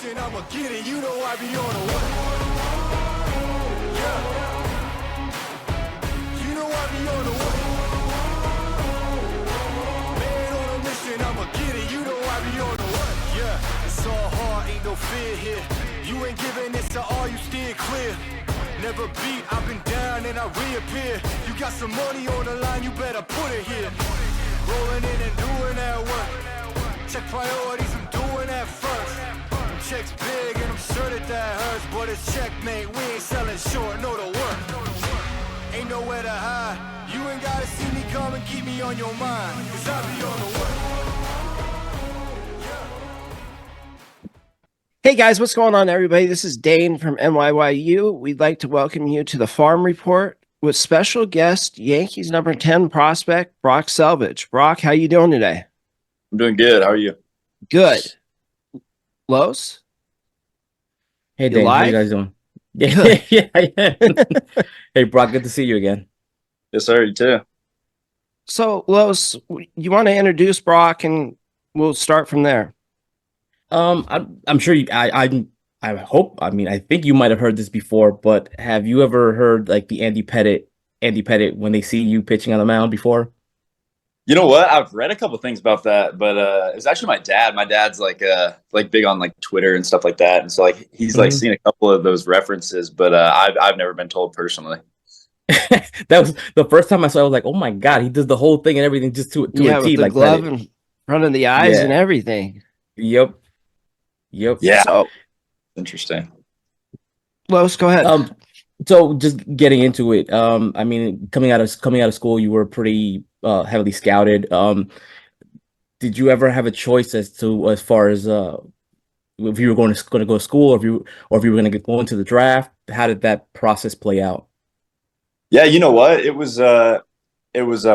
mission, I'ma get it. You know I be on a what? Yeah. You know I be on a what? Man on a mission, I'ma get it. You know I be on a what? Yeah. It's all hard, ain't no fear here. You ain't giving this to all, you steer clear. Never beat, I've been down and I reappear. You got some money on the line, you better put it here. Rolling in and doing that work. Check priorities, I'm doing that first. Them checks big and I'm sure that hurts. But it's checkmate, we ain't selling short, no the work. Ain't nowhere to hide. You ain't gotta see me come and keep me on your mind. Cause I be on the work. Hey guys, what's going on, everybody? This is Dayne from NYYU. We'd like to welcome you to the Farm Report with special guest Yankees number 10 prospect Brock Selvidge. Brock, how you doing today? I'm doing good. How are you? Good. Los? Hey, Dayne, how you guys doing? Yeah. Hey, Brock, good to see you again. Yes, sir. You too. So, Los, you want to introduce Brock, and we'll start from there. I'm sure you. I hope. I mean, I think you might have heard this before, but have you ever heard like the Andy Pettitte when they see you pitching on the mound before? You know what? I've read a couple things about that, but it was actually my dad. My dad's like big on like Twitter and stuff like that, and so like he's like seen a couple of those references, but I've never been told personally. That was the first time I saw it. I was like, oh my god, he does the whole thing and everything just to a T, with the like glove in front of the eyes and everything. Yep. Yeah. So interesting. Los, go ahead. So just getting into it. I mean, coming out of school, you were pretty heavily scouted. Did you ever have a choice as far as if you were going to go to school, or if you were going to go into the draft? How did that process play out? Yeah, you know what? It was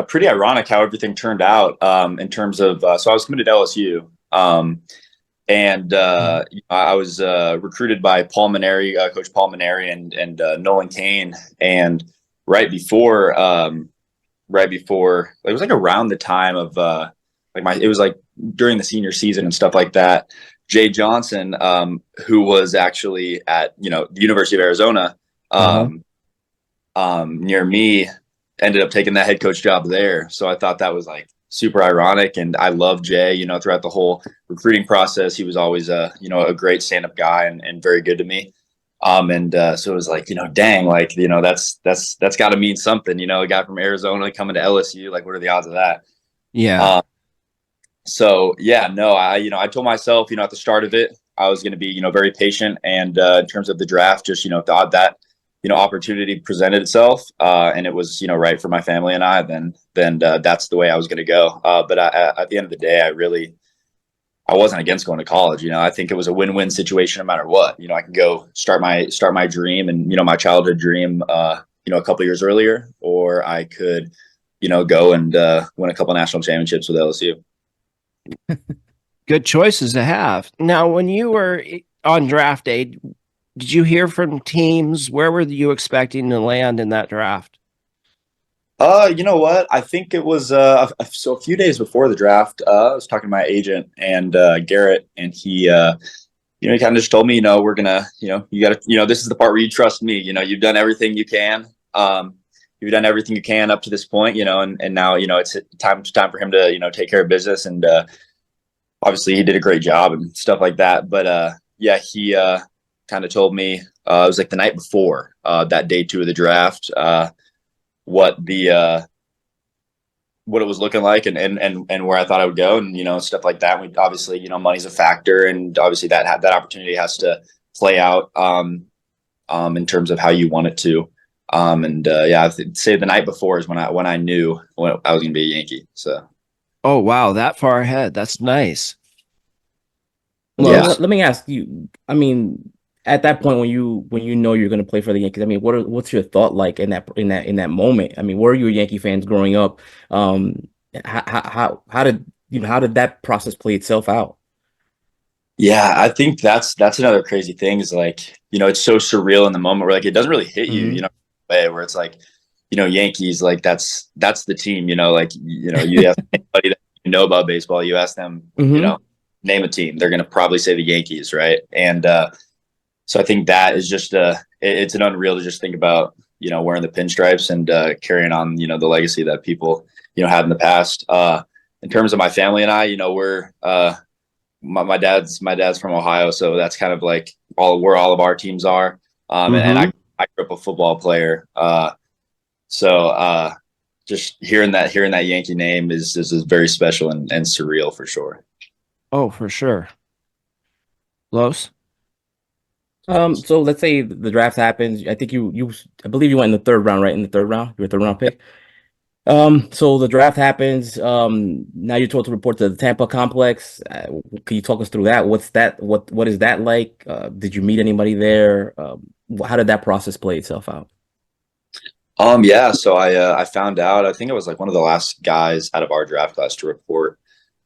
pretty ironic how everything turned out in terms of so I was committed to LSU. And I was recruited by Coach Paul Maneri and Nolan Cain. And right before it was like around the time of it was like during the senior season and stuff like that. Jay Johnson, who was actually at the University of Arizona near me, ended up taking that head coach job there. So I thought that was like super ironic, and I love Jay. Throughout the whole recruiting process, he was always a great stand-up guy and very good to me. So it was like, dang, like that's got to mean something. A guy from Arizona coming to LSU, like what are the odds of that? Yeah. So yeah, no, I told myself, at the start of it, I was going to be very patient, and in terms of the draft, just thought that opportunity presented itself, and it was right for my family and I, then that's the way I was going to go. But at the end of the day, I wasn't against going to college. I think it was a win-win situation no matter what. I could go start my dream and my childhood dream a couple years earlier, or I could go and win a couple national championships with LSU. Good choices to have. Now, when you were on draft day, did you hear from teams? Where were you expecting to land in that draft? You know what? I think it was so a few days before the draft, I was talking to my agent and Garrett, and he he kind of just told me, we're gonna, you got to, this is the part where you trust me. You've done everything you can. You've done everything you can up to this point, and now it's time for him to take care of business, and obviously he did a great job and stuff like that. But yeah, he kind of told me it was like the night before that day 2 of the draft, what it was looking like and where I thought I would go, and stuff like that. We obviously money's a factor, and obviously that opportunity has to play out in terms of how you want it to. Yeah, I'd say the night before is when I knew I was going to be a Yankee. So. Oh wow, that far ahead. That's nice. Well, yeah. Let me ask you. I mean, at that point, when you know you're going to play for the Yankees, I mean, what's your thought like in that moment? I mean, were you a Yankee fans growing up? How did that process play itself out? Yeah, I think that's another crazy thing is like, it's so surreal in the moment where like it doesn't really hit you, way where it's like, Yankees, like that's the team, like, you have anybody that about baseball, you ask them, name a team, they're going to probably say the Yankees, right? And so I think that is just it's an unreal to just think about, wearing the pinstripes and carrying on, the legacy that people, had in the past. In terms of my family and I, we're my dad's from Ohio, so that's kind of like where all of our teams are. And I grew up a football player, so just hearing that Yankee name is very special and surreal for sure. Oh, for sure. Los? So let's say the draft happens. I think I believe you went in the third round, right? In the third round, you were a third round pick. So the draft happens. Now you're told to report to the Tampa complex. Can you talk us through that? What's that? What is that like? Did you meet anybody there? How did that process play itself out? Yeah. So I found out, I think I was like one of the last guys out of our draft class to report.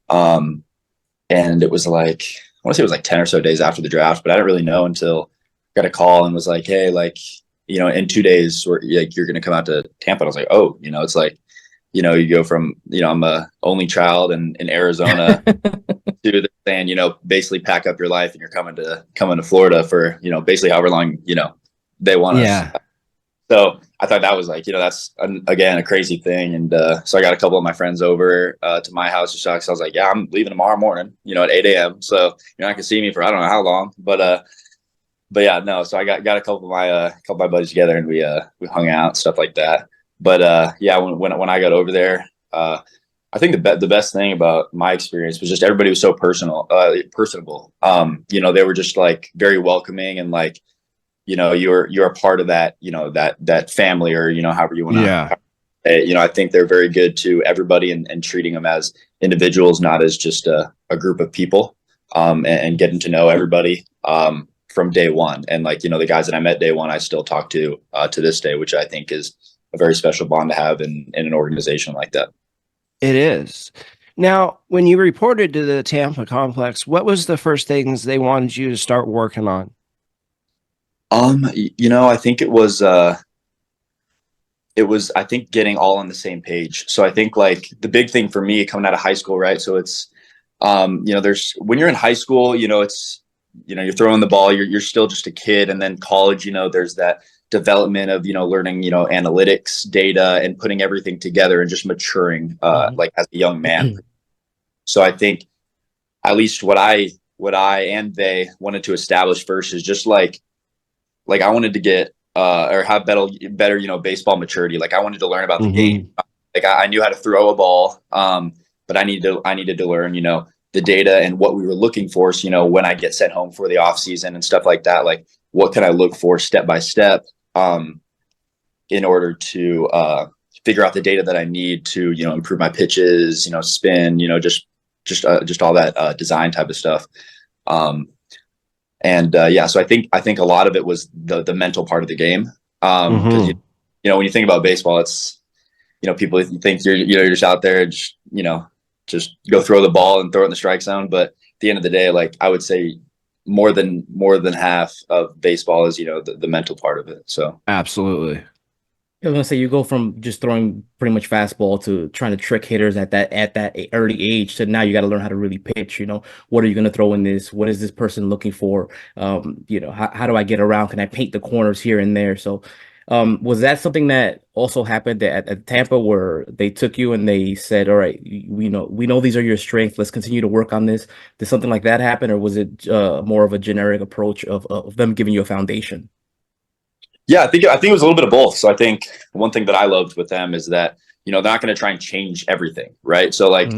And it was like, I want to say it was like 10 or so days after the draft, but I didn't really know until I got a call and was like, hey, like, in 2 days you're going to come out to Tampa. And I was like, oh, it's like, you go from, I'm a only child in Arizona to saying, basically pack up your life and you're coming to Florida for, basically however long, they want us. So I thought that was like, that's again, a crazy thing. And so I got a couple of my friends over to my house to shock. So I was like, yeah, I'm leaving tomorrow morning, at 8 a.m. So you're not gonna see me for I don't know how long. But yeah, no. So I got a couple of my buddies together and we hung out, stuff like that. But yeah, when I got over there, I think the best thing about my experience was just everybody was so personable. They were just like very welcoming and like, you're a part of that, that family or, however you want to. Yeah. I think they're very good to everybody and treating them as individuals, not as just a group of people, and getting to know everybody from day one. And like, the guys that I met day one, I still talk to this day, which I think is a very special bond to have in an organization like that. It is. Now, when you reported to the Tampa complex, what was the first things they wanted you to start working on? I think it was I think getting all on the same page. So I think like the big thing for me coming out of high school, right? So it's, there's, when you're in high school, it's, you're throwing the ball, you're still just a kid. And then college, there's that development of, learning, analytics, data, and putting everything together and just maturing, like as a young man. So I think at least what I and they wanted to establish first is just like I wanted to get or have better, baseball maturity. Like I wanted to learn about the game. Like I knew how to throw a ball, but I needed to learn, the data and what we were looking for. So, when I get sent home for the offseason and stuff like that, like what can I look for step by step in order to figure out the data that I need to, improve my pitches, spin, just all that design type of stuff. Yeah, so I think a lot of it was the mental part of the game. Because when you think about baseball, it's people think you're just out there and just go throw the ball and throw it in the strike zone. But at the end of the day, like I would say, more than half of baseball is the mental part of it. So absolutely. I was gonna say you go from just throwing pretty much fastball to trying to trick hitters at that early age to now you got to learn how to really pitch. What are you gonna throw in this? What is this person looking for? How do I get around? Can I paint the corners here and there? So, was that something that also happened at Tampa where they took you and they said, "All right, we know these are your strengths. Let's continue to work on this." Did something like that happen, or was it more of a generic approach of them giving you a foundation? Yeah, I think it was a little bit of both. So I think one thing that I loved with them is that, they're not going to try and change everything. Right. So like,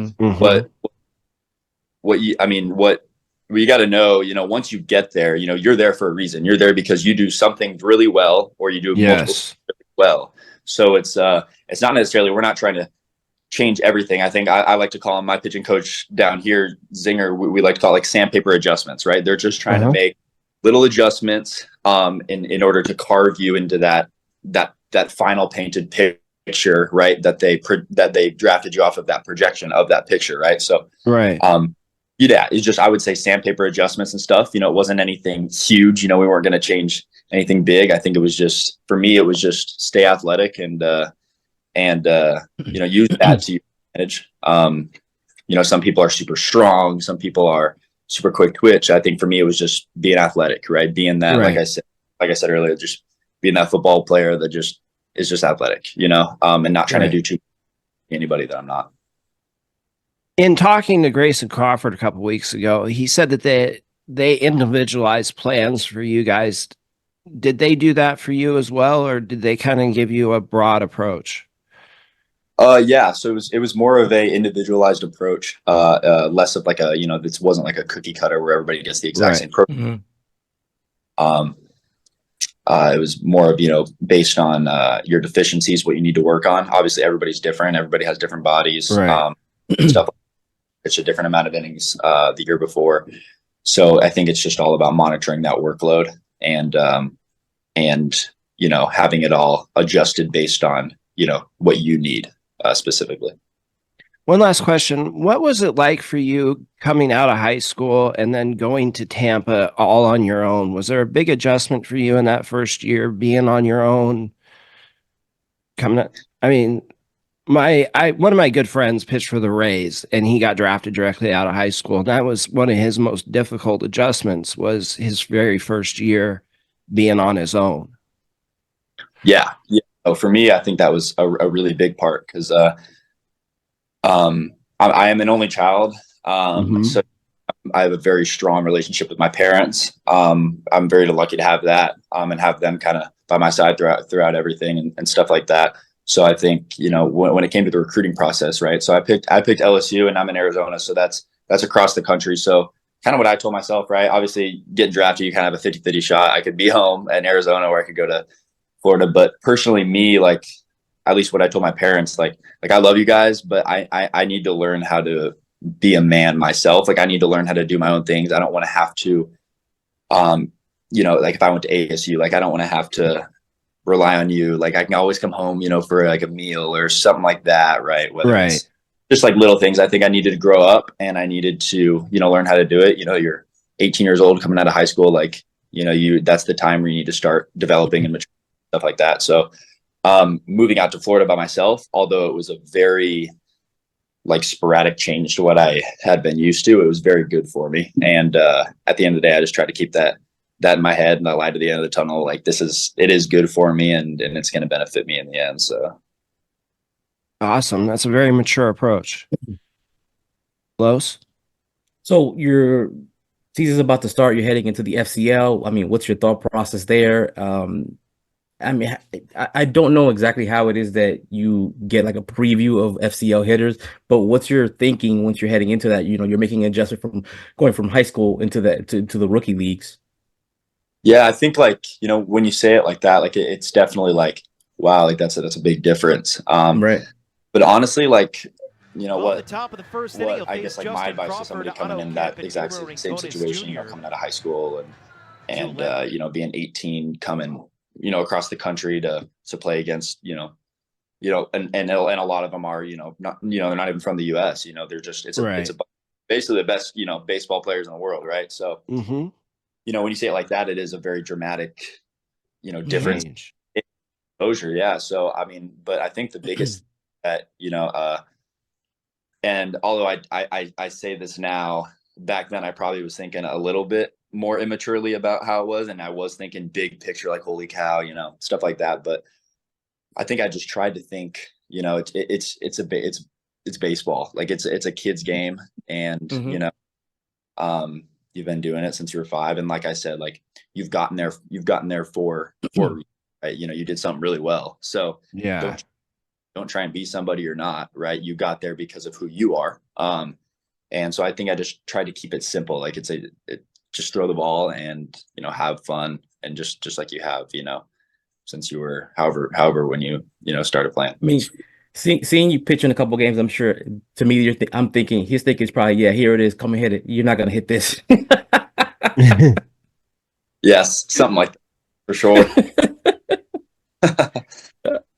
what you got to know, once you get there, you're there for a reason. You're there because you do something really well, or you do multiple things really well. So it's not necessarily, we're not trying to change everything. I think I like to call him, my pitching coach down here, Zinger, we like to call it like sandpaper adjustments, right? They're just trying to make little adjustments in order to carve you into that final painted picture, right? That they drafted you off of that projection of that picture, right? So yeah, it's just, I would say sandpaper adjustments and stuff. It wasn't anything huge. We weren't going to change anything big. I think it was just, for me, it was just stay athletic and use that to your advantage. Some people are super strong. Some people are super quick twitch. I think for me, it was just being athletic, right? Being that, Right. like I said earlier, just being that football player that just is just athletic, and not trying to do too anybody that I'm not. In talking to Grayson Crawford a couple weeks ago, he said that they individualized plans for you guys. Did they do that for you as well, or did they kind of give you a broad approach? Yeah. So it was more of a individualized approach, less of like a, this wasn't like a cookie cutter where everybody gets the exact same program. Um, it was more of, based on your deficiencies, what you need to work on. Obviously, everybody's different. Everybody has different bodies, stuff. It's a different amount of innings the year before. So I think it's just all about monitoring that workload and having it all adjusted based on, what you need specifically. One last question. What was it like for you coming out of high school and then going to Tampa all on your own? Was there a big adjustment for you in that first year being on your own? I mean, one of my good friends pitched for the Rays and he got drafted directly out of high school. And that was one of his most difficult adjustments, was his very first year being on his own. Yeah. So for me, I think that was a really big part because I am an only child. So I have a very strong relationship with my parents. I'm very lucky to have that and have them kind of by my side throughout everything and stuff like that. So I think, when it came to the recruiting process, right? So I picked LSU and I'm in Arizona. So that's across the country. So kind of what I told myself, right? Obviously getting drafted, you kind of have a 50-50 shot. I could be home in Arizona or I could go to Florida. But personally, me, like, at least what I told my parents, like I love you guys, but I need to learn how to be a man myself. Like I need to learn how to do my own things. I don't want to have to, like if I went to ASU, like I don't want to have to rely on you. Like I can always come home, for like a meal or something like that. Right. Whether it's just like little things. I think I needed to grow up and I needed to, learn how to do it. You're 18 years old coming out of high school. Like, that's the time where you need to start developing and mature, stuff like that. So, moving out to Florida by myself, although it was a very like sporadic change to what I had been used to, it was very good for me. And at the end of the day, I just tried to keep that in my head and I lied to the end of the tunnel. Like it is good for me and it's going to benefit me in the end. So awesome. That's a very mature approach. Los? So your season's about to start. You're heading into the FCL. I mean, what's your thought process there? I mean, I don't know exactly how it is that you get like a preview of FCL hitters, but what's your thinking once you're heading into that? You're making an adjustment from going from high school into to the rookie leagues. Yeah, I think like, when you say it like that, like it's definitely like, wow, like that's a big difference. Right. But honestly, like, At the top of the first inning, I guess like my advice to somebody coming in that exact same situation, coming out of high school and being 18, coming, across the country to play against, and a lot of them are, not, they're not even from the US, they're just, it's basically the best, baseball players in the world. Right. So, when you say it like that, it is a very dramatic, difference in exposure. Yeah. So, I mean, but I think the biggest that, and although I say this now, back then I probably was thinking a little bit more immaturely about how it was, and I was thinking big picture, like holy cow, stuff like that. But I think I just tried to think, it's baseball, like it's a kid's game, and you've been doing it since you were 5, and like I said, like you've gotten there for right, you did something really well. So yeah, don't try and be somebody you're not, right? You got there because of who you are. And so I think I just tried to keep it simple. Like just throw the ball and, have fun. And just like you have, since you were, however, when you started playing. I mean, seeing you pitch in a couple games, I'm sure to me, I'm thinking his thinking is probably, yeah, here it is. Come and hit it. You're not going to hit this. Yes. Something like that for sure.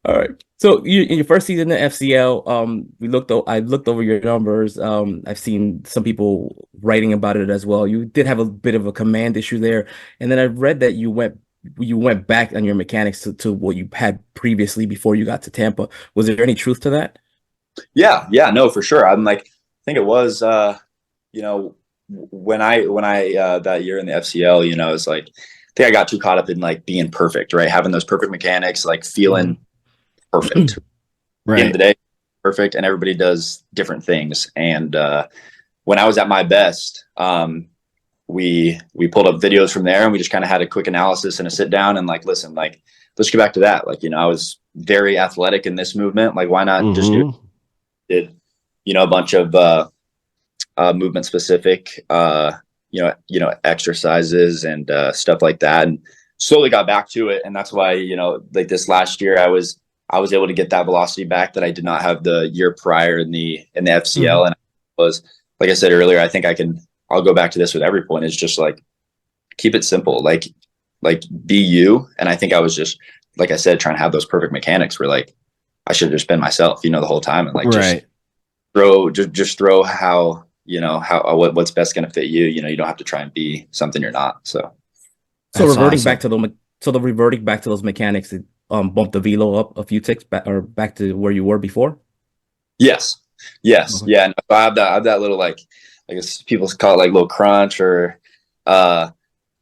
All right. So in your first season in the FCL, I looked over your numbers. I've seen some people writing about it as well. You did have a bit of a command issue there, and then I've read that you went back on your mechanics to what you had previously before you got to Tampa. Was there any truth to that? Yeah, no, for sure. I'm like, I think it was, when I that year in the FCL, you know, it's like I think I got too caught up in like being perfect, right? Having those perfect mechanics, like feeling perfect. Right. End of the day, perfect, and everybody does different things. And when I was at my best, we pulled up videos from there, and we just kind of had a quick analysis and a sit down and like, listen, like let's get back to that. Like, you know, I was very athletic in this movement. Like, why not just did, you know, a bunch of movement specific, exercises and stuff like that, and slowly got back to it. And that's why, you know, like this last year, I was able to get that velocity back that I did not have the year prior in the FCL. And I was, like I said earlier, I think I'll go back to this with every point. Is just like keep it simple, like be you. And I think I was just, like I said, trying to have those perfect mechanics where like I should have just been myself, you know, the whole time, and like just throw how, you know, what's best going to fit you. You know, you don't have to try and be something you're not. So reverting back to those mechanics, it bumped the velo up a few ticks back to where you were before. Yes. Okay. Yeah. And I have that little, like, I guess people call it like little crunch or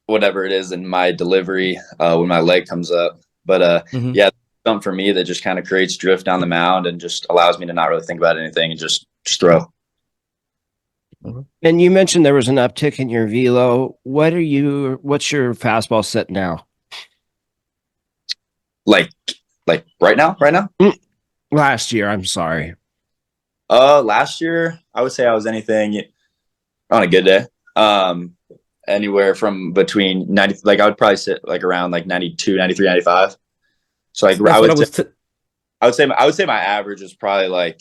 whatever it is in my delivery when my leg comes up. But yeah, something for me that just kind of creates drift down the mound and just allows me to not really think about anything and just throw. And you mentioned there was an uptick in your velo. What's your fastball set now? Like right now? Last year, I'm sorry. Last year, I would say I was anything on a good day. Anywhere from between 90, like I would probably sit like around like 92, 93, 95. So like I would say my average is probably like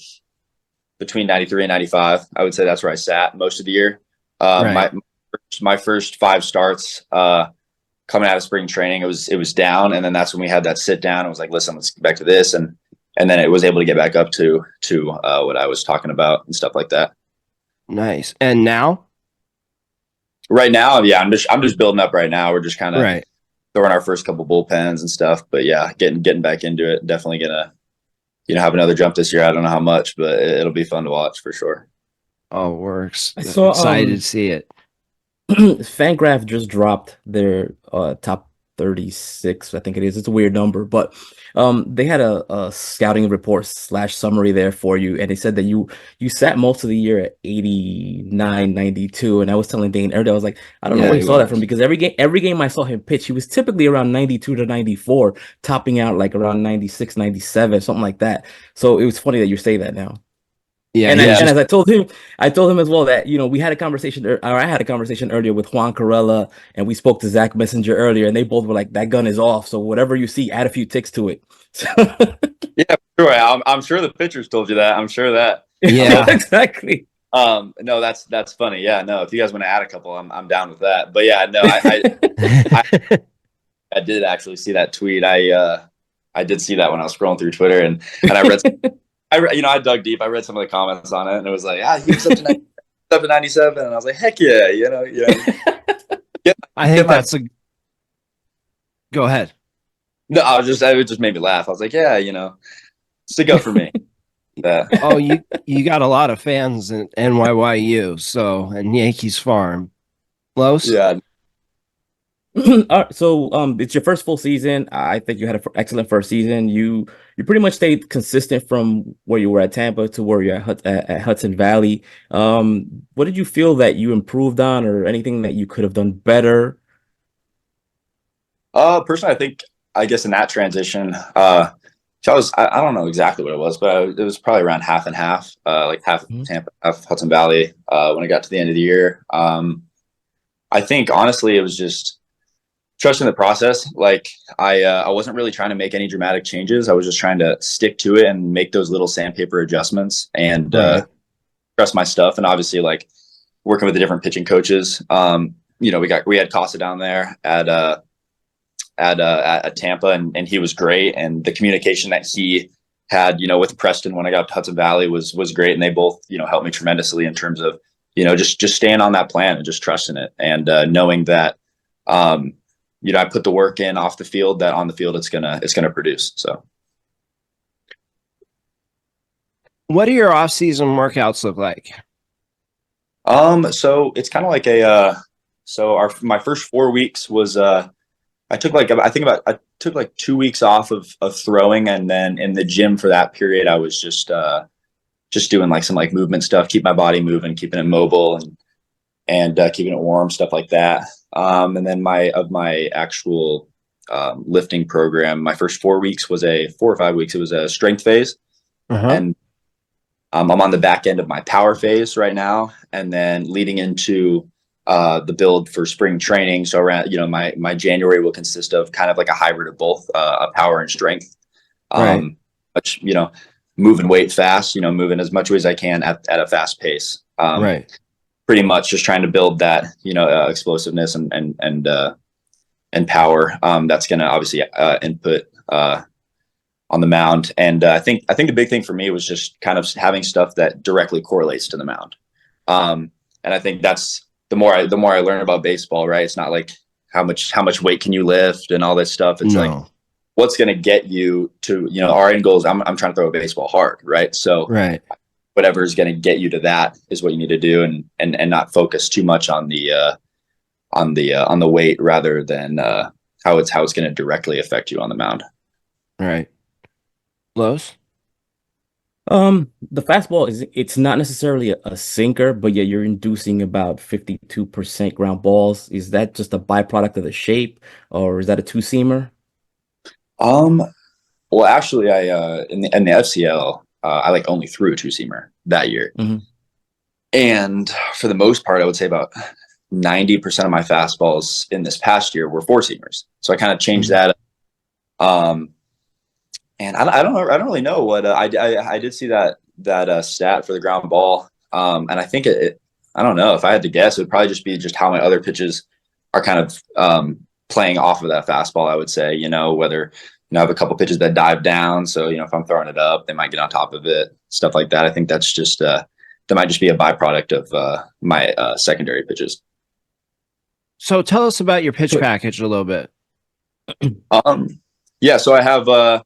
between 93 and 95. I would say that's where I sat most of the year. My first 5 starts coming out of spring training, it was down, and then that's when we had that sit down. I was like, listen, let's get back to this, and then it was able to get back up to what I was talking about and stuff like that. Nice. And now? Right now, yeah, I'm just building up right now. We're just kind of throwing our first couple bullpens and stuff, but yeah, getting back into it. Definitely gonna, you know, have another jump this year. I don't know how much, but it'll be fun to watch for sure. Oh, it works. So excited to see it. Fangraph just dropped their top 36, I think it is. It's a weird number, but they had a scouting report / summary there for you, and they said that you sat most of the year at 89, 92. And I was telling Dayne earlier, I was like, I don't know where he saw that from, because every game I saw him pitch, he was typically around 92 to 94, topping out like around 96, 97, something like that. So it was funny that you say that now. Yeah, and as I told him as well that, you know, we had a conversation, or I had a conversation earlier with Juan Carella, and we spoke to Zach Messenger earlier, and they both were like, that gun is off. So whatever you see, add a few ticks to it. Yeah, sure. I'm sure the pitchers told you that. I'm sure that. Yeah, exactly. No, that's funny. Yeah, no, if you guys want to add a couple, I'm down with that. But yeah, no, I did actually see that tweet. I did see that when I was scrolling through Twitter, and I read. I dug deep. I read some of the comments on it, and it was like, he was up to 97, and I was like, heck yeah, you know, yeah. I think that's a. Go ahead. No, it just made me laugh. I was like, yeah, you know, stick up for me. Oh, you got a lot of fans in NYYU, and Yankees Farm. Los? Yeah. So it's your first full season. I think you had an excellent first season. You pretty much stayed consistent from where you were at Tampa to where you're at Hudson Valley. What did you feel that you improved on, or anything that you could have done better? Personally, I guess in that transition, I don't know exactly what it was, but it was probably around half and half, like half Tampa, half Hudson Valley. When I got to the end of the year, I think honestly it was just trusting the process. Like I wasn't really trying to make any dramatic changes. I was just trying to stick to it and make those little sandpaper adjustments and trust my stuff. And obviously, like working with the different pitching coaches, you know, we had Casa down there at Tampa, and he was great. And the communication that he had, you know, with Preston when I got to Hudson Valley was great. And they both, you know, helped me tremendously in terms of, you know, just staying on that plan and just trusting it, and knowing that, you know, I put the work in off the field, that on the field it's gonna produce. So, what do your off-season workouts look like? So it's kind of like my first 4 weeks was I took I took like 2 weeks off of throwing, and then in the gym for that period I was just doing like some like movement stuff, keep my body moving, keeping it mobile, and keeping it warm, stuff like that. And then my actual lifting program, my first 4 weeks was 4 or 5 weeks. It was a strength phase, and I'm on the back end of my power phase right now, and then leading into the build for spring training. So around, my January will consist of kind of like a hybrid of both, a power and strength. Right. But, moving weight fast, moving as much weight as I can at a fast pace. Right. Pretty much just trying to build that, explosiveness and power. That's going to obviously input on the mound. And I think the big thing for me was just kind of having stuff that directly correlates to the mound. And I think that's the more I learn about baseball, right? It's not like how much weight can you lift and all this stuff. It's like what's going to get you to, our end goal is I'm trying to throw a baseball hard, right? So right. Whatever is going to get you to that is what you need to do, and not focus too much on the weight rather than how it's going to directly affect you on the mound. Right. Los? The fastball it's not necessarily a sinker, but yet you're inducing about 52% ground balls. Is that just a byproduct of the shape, or is that a two-seamer? Well, actually, I in the FCL, I like only threw a two-seamer that year. And for the most part, I would say about 90% of my fastballs in this past year were four-seamers. So I kind of changed that. And I don't really know what I did see that stat for the ground ball. And I think I don't know, if I had to guess, it would probably just be how my other pitches are kind of playing off of that fastball. I would say, whether I have a couple pitches that dive down, so if I'm throwing it up, they might get on top of it, stuff like that. I think that's just that might just be a byproduct of my secondary pitches. So tell us about your pitch package a little bit. Yeah, so I have a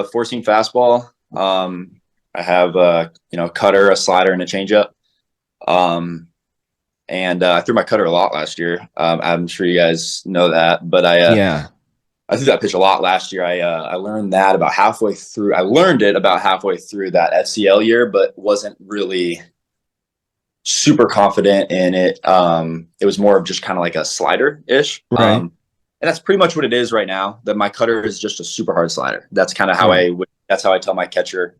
four-seam fastball. I have a cutter, a slider, and a changeup. And I threw my cutter a lot last year. I'm sure you guys know that, but I threw that pitch a lot last year. I learned that about halfway through. I learned it about halfway through that FCL year, but wasn't really super confident in it. It was more of just kind of like a slider-ish. Right. And that's pretty much what it is right now. That my cutter is just a super hard slider. That's kind of how that's how I tell my catcher,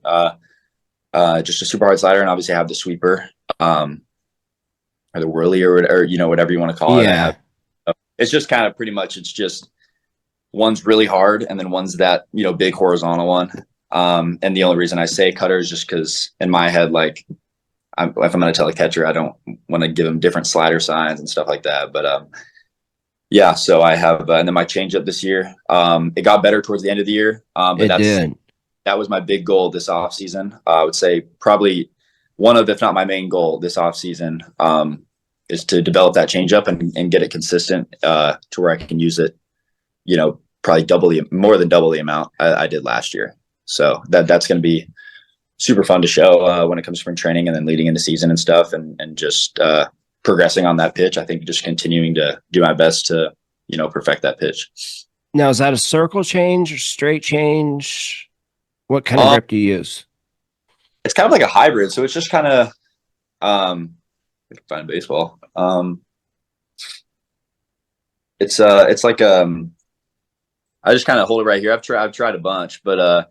just a super hard slider. And obviously I have the sweeper, or the whirly, or whatever you want to call it. It's just kind of pretty much, it's just one's really hard, and then one's that, big horizontal one. And the only reason I say cutter is just because in my head, like, if I'm going to tell a catcher, I don't want to give him different slider signs and stuff like that. But yeah, so I have, and then my changeup this year, it got better towards the end of the year. But that was my big goal this offseason. I would say probably one of, if not my main goal this offseason, is to develop that changeup and get it consistent to where I can use it, probably more than double the amount I did last year. So that's going to be super fun to show when it comes to spring training and then leading into season and stuff, and just progressing on that pitch. I think just continuing to do my best to, perfect that pitch. Now, is that a circle change or straight change? What kind of grip do you use? It's kind of like a hybrid. So it's just kind of, I can find baseball. It's like, I just kind of hold it right here. I've tried a bunch, but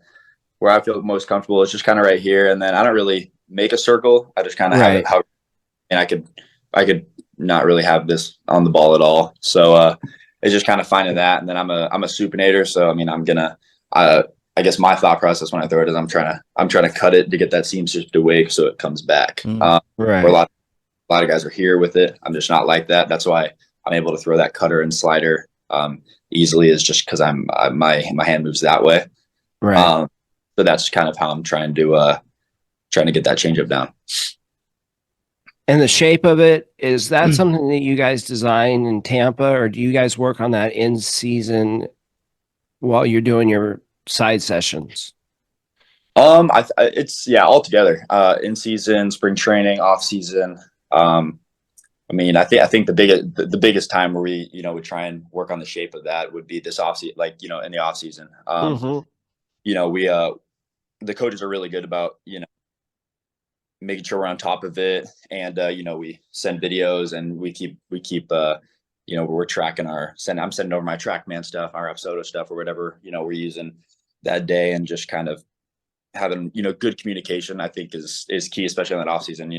where I feel most comfortable is just kind of right here. And then I don't really make a circle. I just kind of have it how, and I could not really have this on the ball at all. So it's just kind of finding that. And then I'm a supinator. So, I mean, I guess my thought process when I throw it is I'm trying to cut it to get that seam shift away so it comes back. Right. Where a lot of guys are here with it. I'm just not like that. That's why I'm able to throw that cutter and slider easily, is just because my hand moves that way. Right. So that's kind of how I'm trying to get that changeup down. And the shape of it, is that something that you guys design in Tampa, or do you guys work on that in season while you're doing your side sessions? It's all together. In season, spring training, off season. I mean, I think the biggest time where we, we try and work on the shape of that would be this offseason, like, in the offseason. We, the coaches are really good about, making sure we're on top of it. And, we send videos and we keep, we're tracking I'm sending over my TrackMan stuff, our Upsoto stuff or whatever, we're using that day, and just kind of having, good communication, I think is key, especially in that offseason.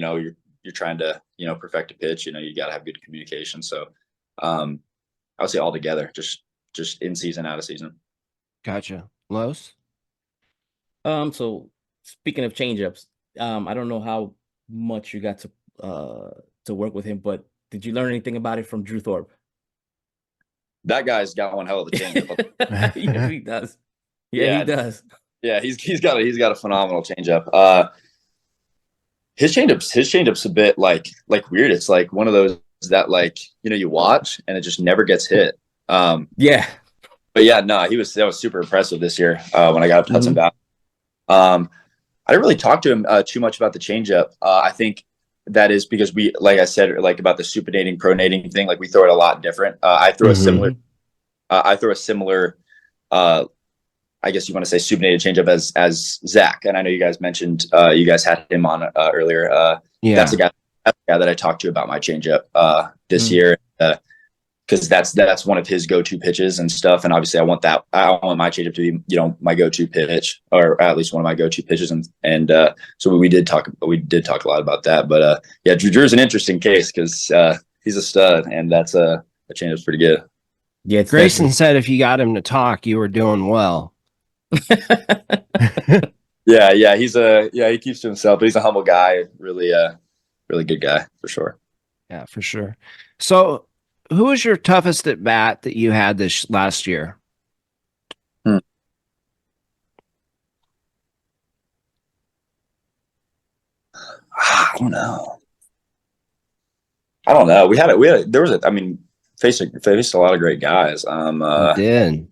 You're trying to, perfect a pitch, you got to have good communication. So, I would say all together, just in season, out of season. Gotcha. Los? So speaking of changeups, I don't know how much you got to work with him, but did you learn anything about it from Drew Thorpe? That guy's got one hell of a changeup. Yeah, he does. Yeah, he does. Yeah, he's got a phenomenal changeup. His changeup's a bit like weird. It's like one of those that, like, you watch and it just never gets hit. Yeah. But yeah, no, that was super impressive this year when I got up to Hudson Valley. I didn't really talk to him too much about the changeup. I think that is because we, like I said, like about the supinating, pronating thing, like we throw it a lot different. I throw a similar, I guess you want to say supinated changeup as Zach. And I know you guys mentioned, you guys had him on earlier. That's the guy that I talked to about my changeup this year. Because that's one of his go-to pitches and stuff, and obviously I want my changeup to be, my go-to pitch, or at least one of my go-to pitches, and so we did talk a lot about that. But yeah, Drew's an interesting case because he's a stud, and that changeup's pretty good. Yeah, Grayson said if you got him to talk, you were doing well. Yeah, he keeps to himself, but he's a humble guy, really good guy for sure. Yeah, for sure. So, who was your toughest at bat that you had this last year? I don't know. Faced a lot of great guys. You did.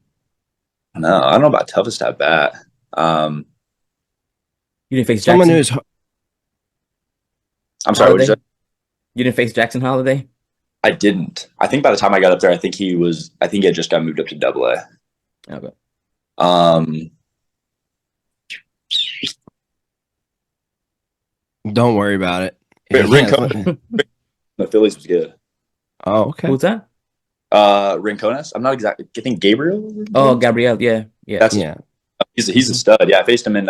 No, I don't know about toughest at bat. You didn't face someone Jackson? who's. I'm sorry. What did you say? You didn't face Jackson Holiday? I didn't. I think by the time I got up there, I think he had just got moved up to Double-A. Okay. Don't worry about it. The Phillies was good. Oh, okay. Who's that? Rincones. I'm not exactly. I think Gabriel. Oh, Gabriel. Yeah. He's a stud. Yeah, I faced him in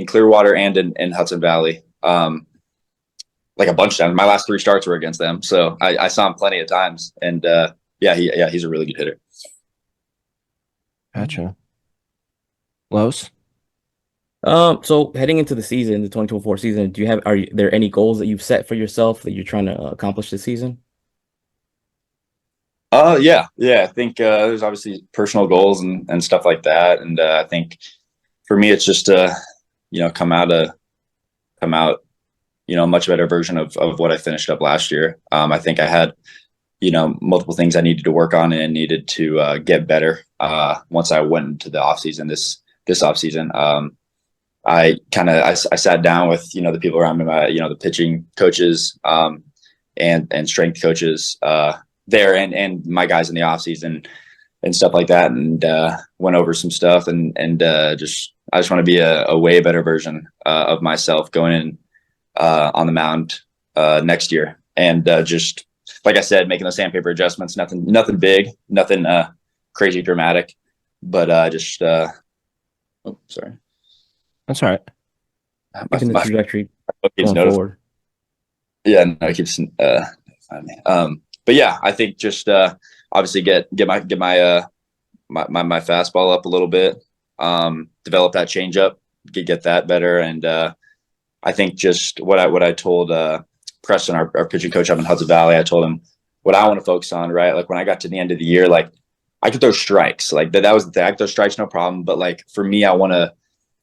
Clearwater and in Hudson Valley. Like a bunch of times. My last 3 starts were against them, so I saw him plenty of times. And he's a really good hitter. Gotcha. Los? So heading into the season, the 2024 season, are there any goals that you've set for yourself that you're trying to accomplish this season? Yeah. I think there's obviously personal goals and stuff like that, and I think for me it's just come out a much better version of what I finished up last year. I think I had multiple things I needed to work on and needed to get better once I went into the offseason. This offseason, I sat down with the people around me, the pitching coaches and strength coaches there and my guys in the offseason and stuff like that, and went over some stuff and I just want to be a way better version of myself going in on the mound next year, and just like I said, making those sandpaper adjustments. Nothing big, nothing crazy dramatic, but just sorry. That's all right. Keeping the trajectory keeps going forward. Yeah, no, it keeps but yeah, I think just obviously get my fastball up a little bit, develop that changeup, get that better, and I think just what I told Preston, our pitching coach up in Hudson Valley, I told him what I want to focus on, right? Like when I got to the end of the year, like I could throw strikes, like that was the thing. I could throw strikes, no problem. But like for me, I want to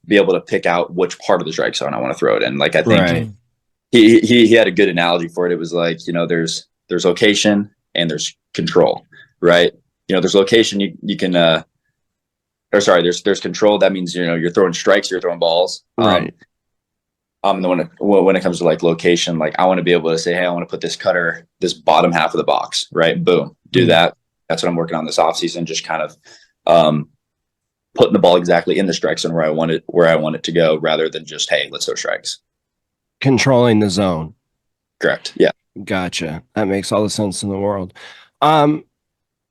be able to pick out which part of the strike zone I want to throw it in. Like I think he had a good analogy for it. It was like, there's location and there's control, right? There's location, you can there's control. That means you're throwing strikes, you're throwing balls. Right. then when it comes to like location, like I want to be able to say, hey, I want to put this cutter, this bottom half of the box, right? Boom, do that. That's what I'm working on this offseason, just kind of putting the ball exactly in the strike zone where I want it to go, rather than just, hey, let's throw strikes. Controlling the zone. Correct. Yeah. Gotcha. That makes all the sense in the world.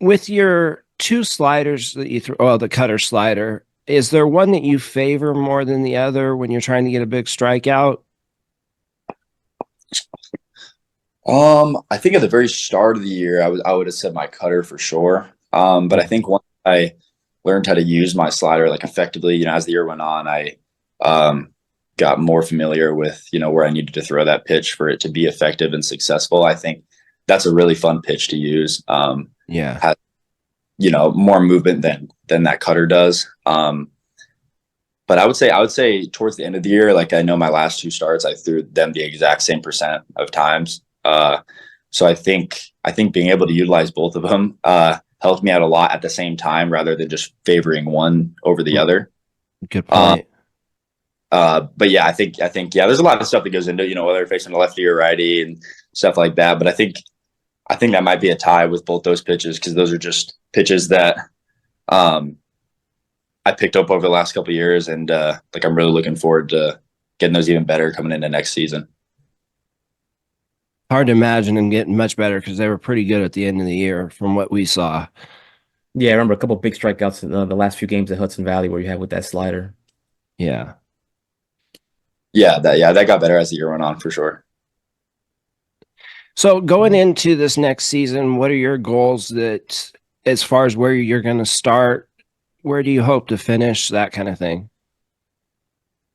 With your two sliders that you throw, well, the cutter slider, is there one that you favor more than the other when you're trying to get a big strikeout? I think at the very start of the year, I would have said my cutter for sure. But I think once I learned how to use my slider like effectively, as the year went on, I got more familiar with, where I needed to throw that pitch for it to be effective and successful. I think that's a really fun pitch to use. Has, more movement than that cutter does. But I would say towards the end of the year, like I know my last two starts, I threw them the exact same percent of times. So I think being able to utilize both of them helped me out a lot at the same time, rather than just favoring one over the other. Good point. But yeah, I think there's a lot of stuff that goes into, whether you're facing a lefty or righty and stuff like that. But I think that might be a tie with both those pitches, because those are just pitches that I picked up over the last couple of years, and like I'm really looking forward to getting those even better coming into next season. Hard to imagine them getting much better, because they were pretty good at the end of the year from what we saw. Yeah, I remember a couple of big strikeouts in the last few games at Hudson Valley where you had with that slider. Yeah. That got better as the year went on for sure. So going into this next season, what are your goals that, as far as where you're going to start, where do you hope to finish, that kind of thing?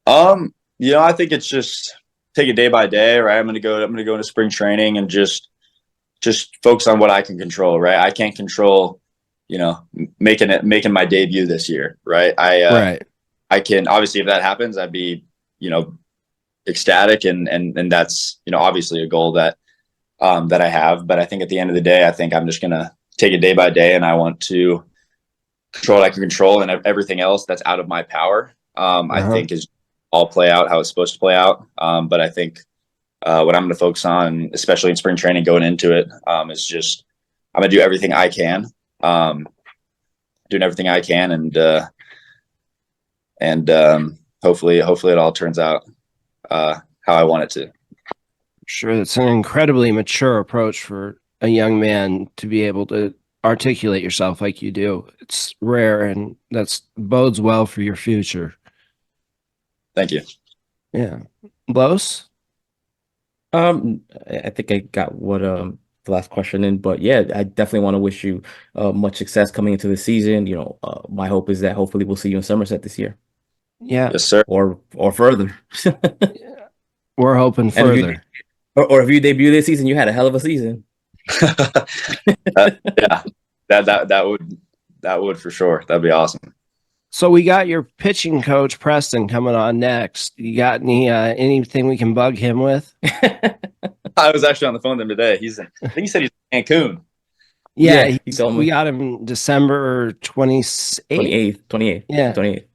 I think it's just take it day by day, right? I'm gonna go into spring training and just focus on what I can control, right? I can't control, making my debut this year, right? Right. I can, obviously, if that happens, I'd be, ecstatic, and that's, obviously a goal that I have. But I think at the end of the day, I think I'm just gonna take it day by day, and I want to control what I can control, and everything else that's out of my power, I think is all play out how it's supposed to play out. But I think what I'm going to focus on, especially in spring training going into it, is just I'm going to do everything I can, and hopefully it all turns out how I want it to. Sure, that's an incredibly mature approach for a young man to be able to articulate yourself like you do. It's rare, and that's bodes well for your future. Thank you. Yeah. Los? I think I got what the last question in, but yeah, I definitely want to wish you much success coming into the season. My hope is that hopefully we'll see you in Somerset this year. Yeah. Yes, sir. Or further. We're hoping further. Or if you debut this season, you had a hell of a season. Yeah. That would for sure. That'd be awesome. So we got your pitching coach Preston coming on next. You got anything we can bug him with? I was actually on the phone with him today. I think he said he's in Cancun. Yeah, he told me. We got him December 28th. 28th. Yeah. 28th.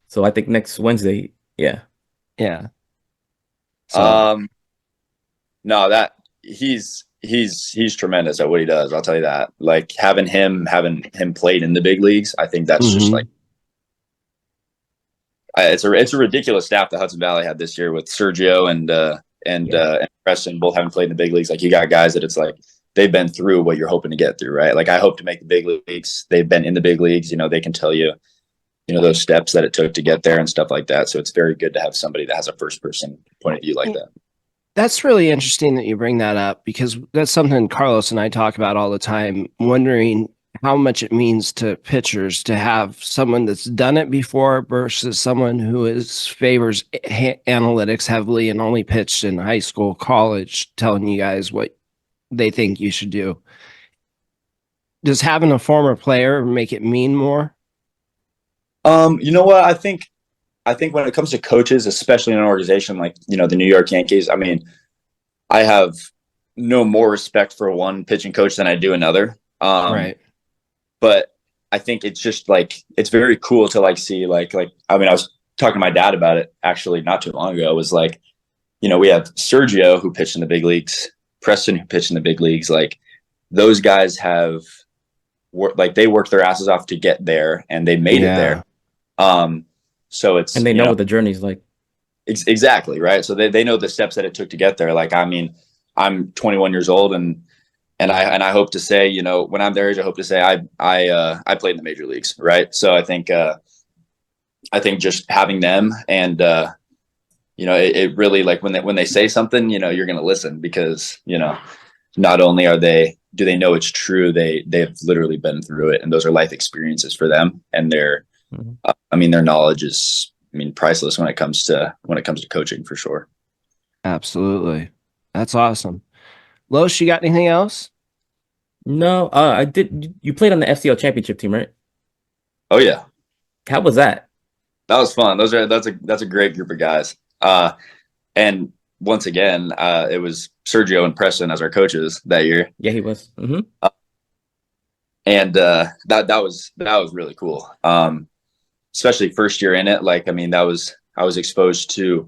So I think next Wednesday. Yeah. Yeah. So. No, that he's tremendous at what he does. I'll tell you that. Like having him played in the big leagues, I think that's just like it's a ridiculous staff that Hudson Valley had this year with Sergio and Preston both having played in the big leagues. Like you got guys that it's like they've been through what you're hoping to get through, right? Like I hope to make the big leagues. They've been in the big leagues. They can tell you, those steps that it took to get there and stuff like that. So it's very good to have somebody that has a first person point of view like that. That's really interesting that you bring that up, because that's something Carlos and I talk about all the time, wondering how much it means to pitchers to have someone that's done it before versus someone who favors analytics heavily and only pitched in high school, college, telling you guys what they think you should do. Does having a former player make it mean more? You know what? I think when it comes to coaches, especially in an organization like, the New York Yankees, I mean, I have no more respect for one pitching coach than I do another. Right. But I think it's just like, it's very cool to see, I mean, I was talking to my dad about it actually not too long ago. It was like, we have Sergio who pitched in the big leagues, Preston who pitched in the big leagues. Like those guys have they worked their asses off to get there, and they made it there. So it's, and they know what the journey's like. Exactly. Right. So they know the steps that it took to get there. Like, I mean, I'm 21 years old, and I hope to say, when I'm their age, I hope to say I played in the major leagues. Right. So I think just having them, and it really, like, when they say something, you're going to listen, because, not only do they know it's true, they've literally been through it, and those are life experiences for them. And their knowledge is, priceless when it comes to coaching, for sure. Absolutely. That's awesome. Los, you got anything else? No, I did. You played on the FCL championship team, right? Oh yeah. How was that? That was fun. That's a great group of guys. And once again, it was Sergio and Preston as our coaches that year. Yeah, he was. And that was really cool. Especially first year in it. Like, I was exposed to,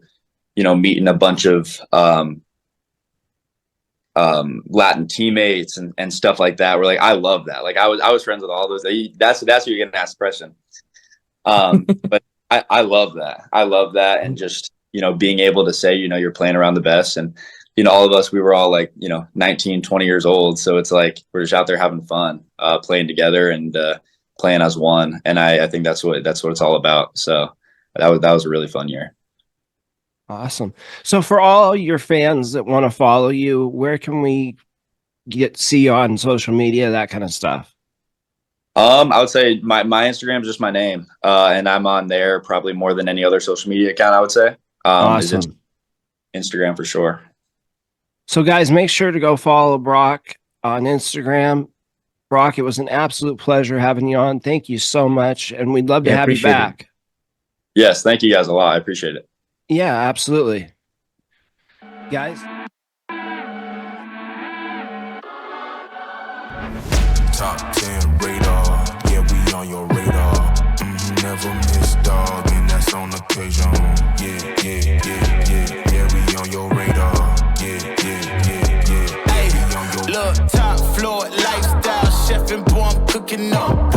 meeting a bunch of Latin teammates and stuff like that. Where, like, I love that. Like, I was friends with all those. That's what you're gonna ask Preston. But I love that. I love that. And just, being able to say, you're playing around the best. And, all of us, we were all like, 19, 20 years old. So it's like, we're just out there having fun, playing together and playing as one. And I think that's what it's all about. So that was a really fun year. Awesome. So for all your fans that want to follow you, where can we see you on social media, that kind of stuff? I would say my Instagram is just my name. And I'm on there probably more than any other social media account, I would say. Awesome. Instagram for sure. So guys, make sure to go follow Brock on Instagram. Brock, it was an absolute pleasure having you on. Thank you so much. And we'd love to have you back. Yes. Thank you guys a lot. I appreciate it. Yeah, absolutely. Guys. Top 10 radar. Yeah, we on your radar. Never miss, dog, and that's on occasion. Yeah, we on your radar. Yeah. Hey, look, top floor lifestyle, chef and boy, I'm cooking up.